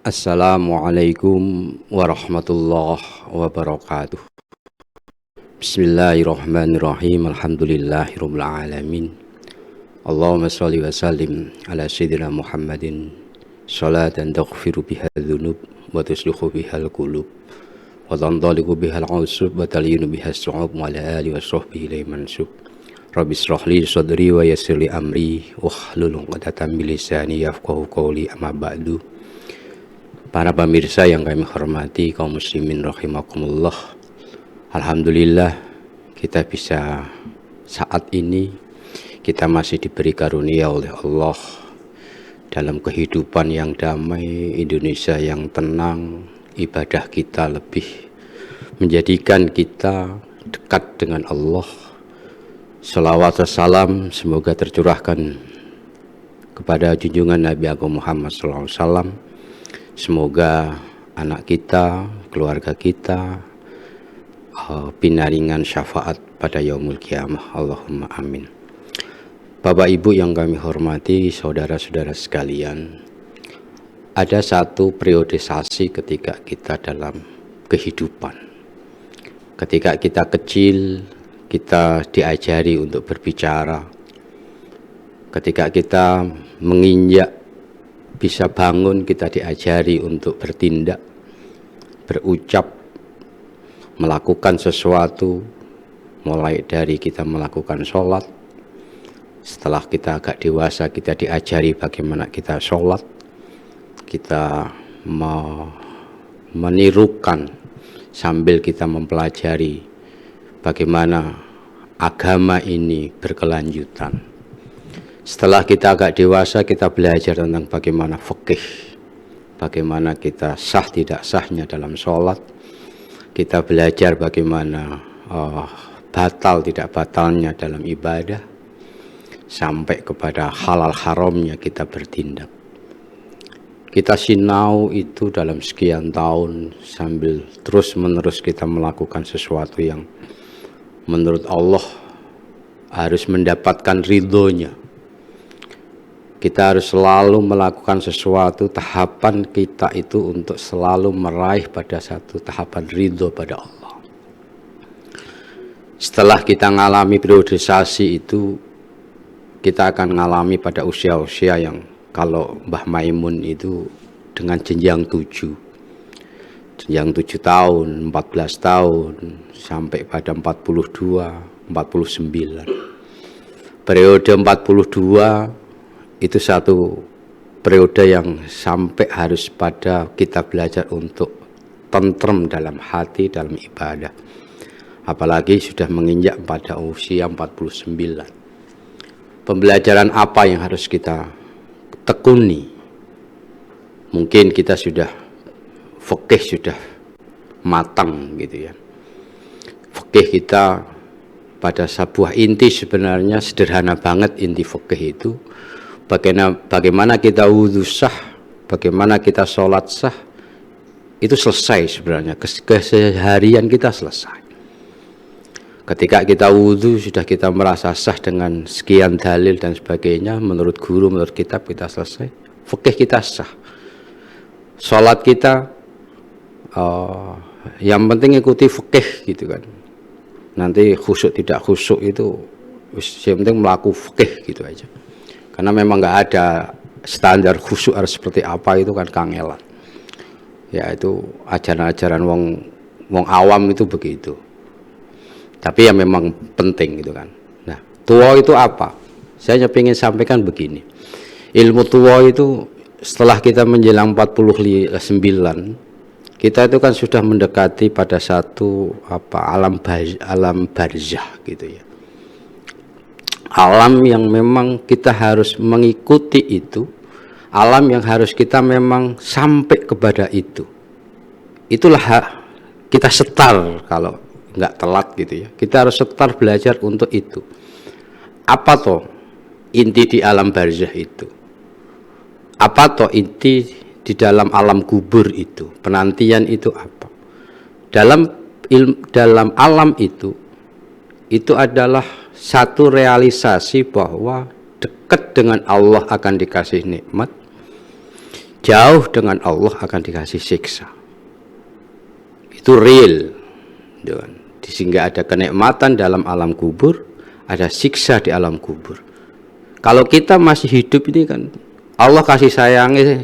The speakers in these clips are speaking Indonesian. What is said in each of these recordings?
Assalamualaikum warahmatullahi wabarakatuh. Bismillahirrahmanirrahim. Alhamdulillahirabbil alamin. Allahumma shalli wa sallim ala sayyidina Muhammadin sholatan taghfiru biha dzunub wa tuslihu bihal qulub wa tandaliqu bihal usub wa talyinu bihas su'ub wa ala alihi wa sahbihi ilaihi mansub. Rabbi shrah li sadri wa yassir li amri wahlul 'uqdatam min lisani yafqahu qawli, amma ba'du. Para pemirsa yang kami hormati, kaum muslimin rahimakumullah. Alhamdulillah kita bisa saat ini kita masih diberi karunia oleh Allah dalam kehidupan yang damai, Indonesia yang tenang, ibadah kita lebih menjadikan kita dekat dengan Allah. Salawat dan salam semoga tercurahkan kepada junjungan Nabi Agung Muhammad SAW. Semoga anak kita, keluarga kita pinaringan syafaat pada yaumul qiyamah. Allahumma amin. Bapak Ibu yang kami hormati, saudara-saudara sekalian, ada satu periodisasi ketika kita dalam kehidupan. Ketika kita kecil, kita diajari untuk berbicara. Ketika kita menginjak bisa bangun, kita diajari untuk bertindak, berucap, melakukan sesuatu, mulai dari kita melakukan sholat. Setelah kita agak dewasa, kita diajari bagaimana kita sholat, kita menirukan sambil kita mempelajari bagaimana agama ini berkelanjutan. Setelah kita agak dewasa, kita belajar tentang bagaimana fikih, bagaimana kita sah tidak sahnya dalam sholat. Kita belajar bagaimana batal tidak batalnya dalam ibadah, sampai kepada halal haramnya kita bertindak. Kita sinau itu dalam sekian tahun sambil terus menerus kita melakukan sesuatu yang menurut Allah harus mendapatkan ridhonya. Kita harus selalu melakukan sesuatu, tahapan kita itu untuk selalu meraih pada satu tahapan ridho pada Allah. Setelah kita mengalami periodisasi itu, kita akan mengalami pada usia-usia yang kalau Mbah Maimun itu dengan jenjang 7. Jenjang 7 tahun, 14 tahun, sampai pada 42, 49. Periode 42 itu satu periode yang sampai harus pada kita belajar untuk tentrem dalam hati, dalam ibadah. Apalagi sudah menginjak pada usia 49. Pembelajaran apa yang harus kita tekuni? Mungkin kita sudah fikih sudah matang gitu ya. Fikih kita pada sebuah inti sebenarnya sederhana banget inti fikih itu. Bagaimana kita wudhu sah, bagaimana kita sholat sah, itu selesai sebenarnya, keseharian kita selesai. Ketika kita wudhu sudah kita merasa sah dengan sekian dalil dan sebagainya, menurut guru, menurut kitab kita selesai, fikih kita sah. Sholat kita, yang penting ikuti fikih gitu kan. Nanti khusyuk tidak khusyuk itu, yang penting melakukan fikih gitu aja. Karena memang nggak ada standar khusyuk harus seperti apa, itu kan kangelan. Ya itu ajaran-ajaran wong awam itu begitu. Tapi ya memang penting gitu kan. Nah, tuwa itu apa? Saya ingin sampaikan begini. Ilmu tuwa itu setelah kita menjelang 49, kita itu kan sudah mendekati pada satu alam barzah gitu ya. Alam yang memang kita harus mengikuti itu, alam yang harus kita memang sampai kepada itu. Itulah kita setar kalau nggak telat gitu ya. Kita harus setar belajar untuk itu. Apa toh inti di alam barzah itu? Apa toh inti di dalam alam kubur itu? Penantian itu apa? Dalam alam itu adalah satu realisasi bahwa dekat dengan Allah akan dikasih nikmat, jauh dengan Allah akan dikasih siksa. Itu real, gitu kan. Sehingga ada kenikmatan dalam alam kubur, ada siksa di alam kubur. Kalau kita masih hidup ini kan Allah kasih sayangnya,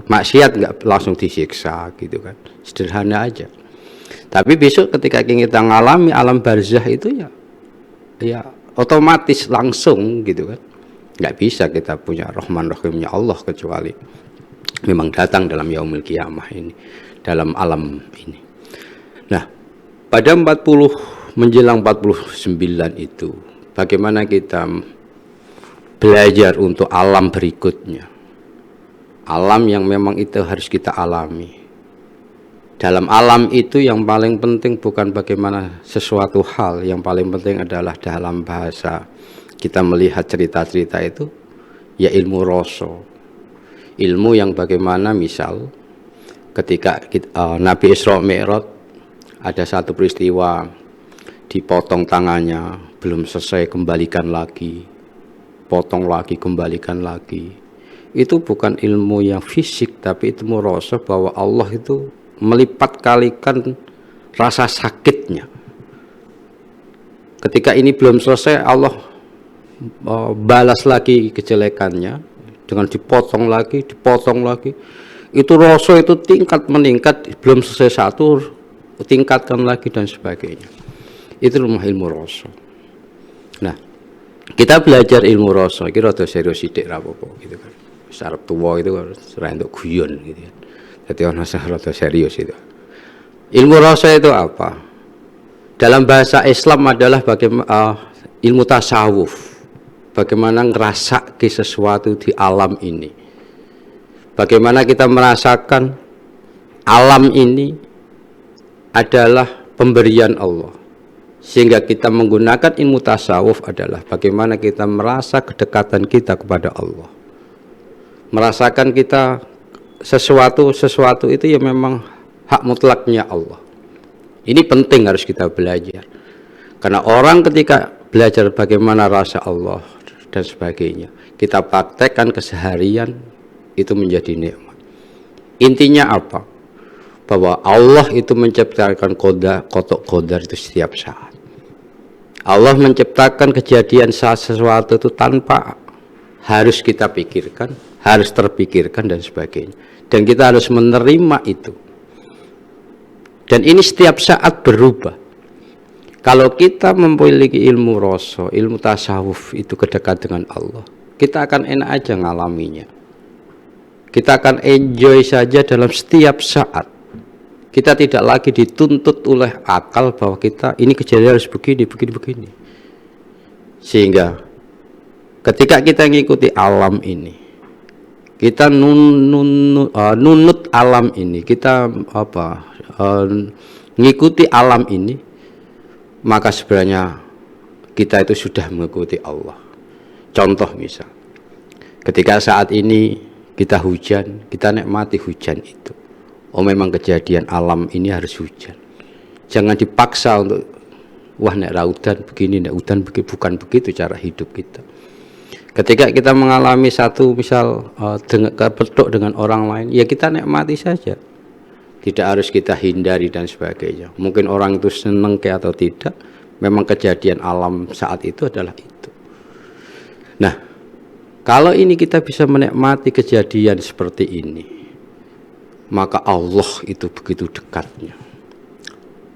maksiat nggak langsung disiksa gitu kan, sederhana aja. Tapi besok ketika kita ngalami alam barzah itu ya otomatis langsung gitu kan, nggak bisa kita punya Rahman Rahimnya Allah kecuali memang datang dalam yaumil kiamah ini, dalam alam ini. Nah, pada 40 menjelang 49 itu bagaimana kita belajar untuk alam berikutnya, alam yang memang itu harus kita alami. Dalam alam itu yang paling penting bukan bagaimana sesuatu hal, yang paling penting adalah dalam bahasa kita melihat cerita-cerita itu ya ilmu rasa, ilmu yang bagaimana misal ketika Nabi Isra Mi'raj ada satu peristiwa dipotong tangannya, belum selesai kembalikan lagi, potong lagi, kembalikan lagi. Itu bukan ilmu yang fisik, tapi itu merasa bahwa Allah itu melipat kalikan rasa sakitnya. Ketika ini belum selesai, Allah balas lagi kejelekannya dengan dipotong lagi, dipotong lagi. Itu rasa itu tingkat meningkat, belum selesai satu, tingkatkan lagi dan sebagainya. Itu rumah ilmu rasa. Nah, kita belajar ilmu rasa iki rada serius sithik ra apa-apa gitu kan. Sarep tuwa itu ora entuk guyon gitu kan. Dadi ana rada serius itu. Ilmu rasa itu apa? Dalam bahasa Islam adalah bagaimana ilmu tasawuf. Bagaimana ngerasake sesuatu di alam ini. Bagaimana kita merasakan alam ini adalah pemberian Allah. Sehingga kita menggunakan ilmu tasawuf adalah bagaimana kita merasa kedekatan kita kepada Allah. Merasakan kita sesuatu itu ya memang hak mutlaknya Allah. Ini penting harus kita belajar. Karena orang ketika belajar bagaimana rasa Allah dan sebagainya, kita praktekkan keseharian, itu menjadi nikmat. Intinya apa? Bahwa Allah itu menciptakan kotak qadar itu setiap saat. Allah menciptakan kejadian sesuatu itu tanpa harus kita pikirkan, harus terpikirkan dan sebagainya. Dan kita harus menerima itu. Dan ini setiap saat berubah. Kalau kita memiliki ilmu rasa, ilmu tasawuf itu kedekat dengan Allah, kita akan enak aja ngalaminya. Kita akan enjoy saja dalam setiap saat. Kita tidak lagi dituntut oleh akal bahwa kita ini kejadian harus begini. Sehingga ketika kita mengikuti alam ini, kita nunut alam ini, kita mengikuti alam ini, maka sebenarnya kita itu sudah mengikuti Allah. Contoh misal, ketika saat ini kita hujan, kita nikmati hujan itu. Oh memang kejadian alam ini harus hujan. Jangan dipaksa untuk wah nek udan begini, nek udan begini, bukan begitu cara hidup kita. Ketika kita mengalami satu misal kepetuk dengan orang lain, ya kita nikmati saja. Tidak harus kita hindari dan sebagainya. Mungkin orang itu seneng atau tidak, memang kejadian alam saat itu adalah itu. Nah, kalau ini kita bisa menikmati kejadian seperti ini, maka Allah itu begitu dekatnya.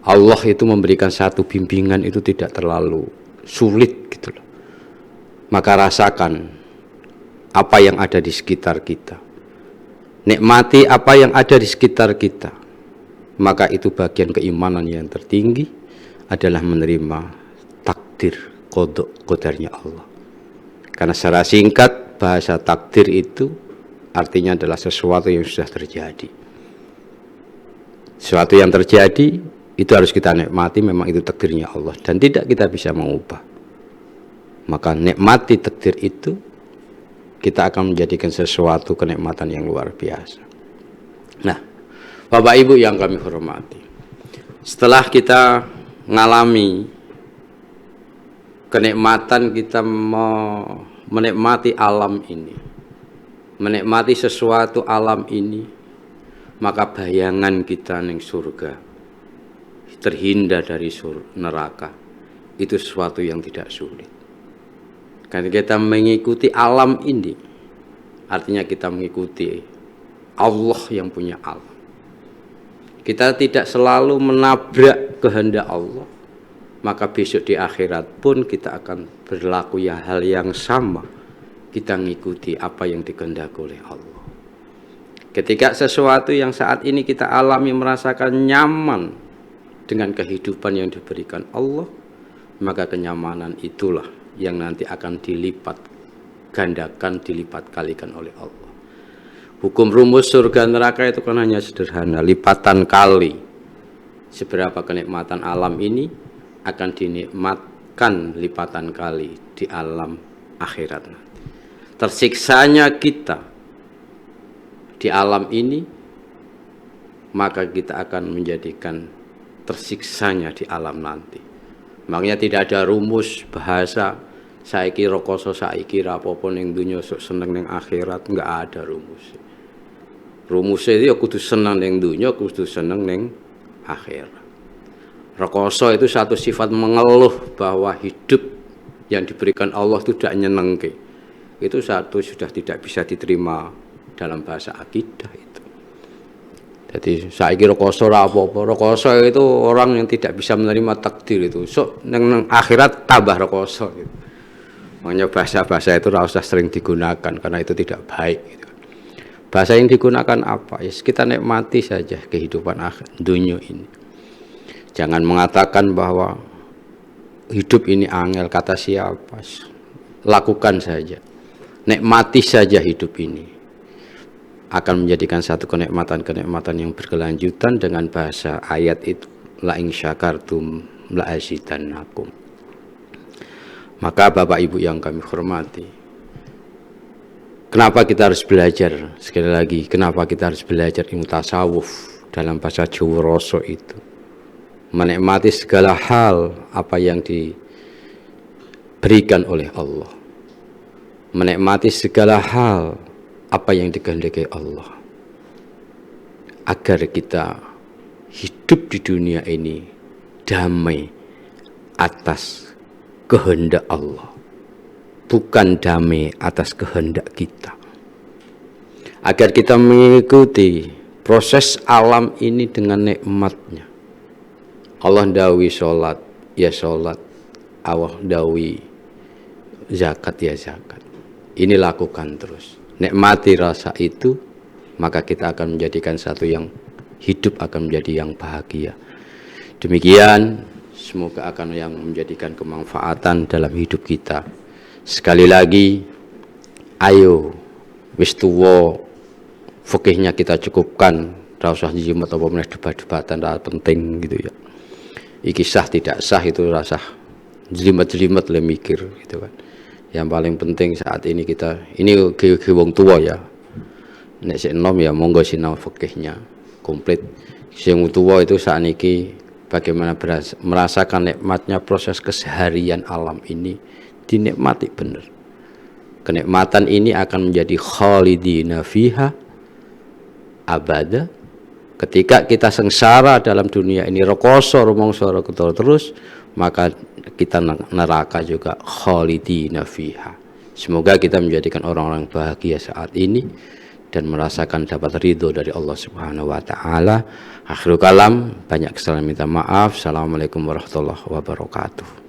Allah itu memberikan satu bimbingan itu tidak terlalu sulit gitu loh. Maka rasakan apa yang ada di sekitar kita. Nikmati apa yang ada di sekitar kita. Maka itu bagian keimanan yang tertinggi adalah menerima takdir qadarnya Allah. Karena secara singkat bahasa takdir itu artinya adalah sesuatu yang sudah terjadi. Sesuatu yang terjadi itu harus kita nikmati, memang itu takdirnya Allah dan tidak kita bisa mengubah. Maka nikmati takdir itu, kita akan menjadikan sesuatu kenikmatan yang luar biasa. Nah, Bapak Ibu yang kami hormati, setelah kita mengalami kenikmatan, kita menikmati alam ini, menikmati sesuatu alam ini, maka bayangan kita ning surga, terhindar dari neraka, itu sesuatu yang tidak sulit. Karena kita mengikuti alam ini, artinya kita mengikuti Allah yang punya alam. Kita tidak selalu menabrak kehendak Allah, maka besok di akhirat pun kita akan berlaku hal yang sama. Kita mengikuti apa yang dikehendaki oleh Allah. Ketika sesuatu yang saat ini kita alami merasakan nyaman dengan kehidupan yang diberikan Allah, maka kenyamanan itulah yang nanti akan dilipat gandakan, dilipat kalikan oleh Allah. Hukum rumus surga neraka itu kan hanya sederhana, lipatan kali. Seberapa kenikmatan alam ini akan dinikmatkan lipatan kali di alam akhirat nanti. Tersiksanya kita di alam ini, maka kita akan menjadikan tersiksanya di alam nanti. Makanya tidak ada rumus bahasa saiki rekoso saiki rapopo ning dunya seneng ning akhirat, enggak ada rumus. Rumusnya itu ya kudu seneng ning dunya, kudu seneng ning akhirat. Rekoso itu satu sifat mengeluh bahwa hidup yang diberikan Allah itu tidak nyenengke. Itu satu sudah tidak bisa diterima dalam bahasa akidah itu. Jadi saiki rekoso ora apa-apa. Rekoso itu orang yang tidak bisa menerima takdir itu. So nang akhirat tambah rekoso gitu. Makanya bahasa-bahasa itu ora usah sering digunakan karena itu tidak baik gitu. Bahasa yang digunakan apa? Yes, kita nikmati saja kehidupan dunia ini. Jangan mengatakan bahwa hidup ini angel, kata siapa? Lakukan saja. Nikmati saja hidup ini. Akan menjadikan satu kenikmatan-kenikmatan yang berkelanjutan dengan bahasa ayat itu. La in syakartum la azidannakum. Maka Bapak Ibu yang kami hormati, kenapa kita harus belajar? Sekali lagi, kenapa kita harus belajar ilmu tasawuf dalam bahasa Jawa Roso itu? Menikmati segala hal apa yang diberikan oleh Allah. Menikmati segala hal apa yang dikehendaki Allah. Agar kita hidup di dunia ini damai atas kehendak Allah. Bukan damai atas kehendak kita. Agar kita mengikuti proses alam ini dengan nikmatnya. Allah dawi sholat, ya sholat. Allah dawi zakat, ya zakat. Ini lakukan terus. Nikmati rasa itu, maka kita akan menjadikan satu yang hidup akan menjadi yang bahagia. Demikian, semoga akan yang menjadikan kemanfaatan dalam hidup kita. Sekali lagi, ayo wis tuwa fikihnya kita cukupkan, ora usah jimat apa meneh debat-debatan, ora penting gitu ya. Iki sah tidak sah itu rasa jelimet-jelimet le mikir gitu kan. Yang paling penting saat ini kita ini wong tua ya. Nek sik enom ya monggo sinau fikihnya komplit. Sing tua itu saat ini bagaimana merasakan nikmatnya proses keseharian alam ini, dinikmati benar. Kenikmatan ini akan menjadi khalidina fiha abada. Ketika kita sengsara dalam dunia ini, rekoso rumangsa terus, maka kita neraka juga khalidina fiha. Semoga kita menjadikan orang-orang bahagia saat ini dan merasakan dapat ridho dari Allah Subhanahu wa taala. Akhirul kalam, banyak kesalahan minta maaf. Assalamualaikum warahmatullahi wabarakatuh.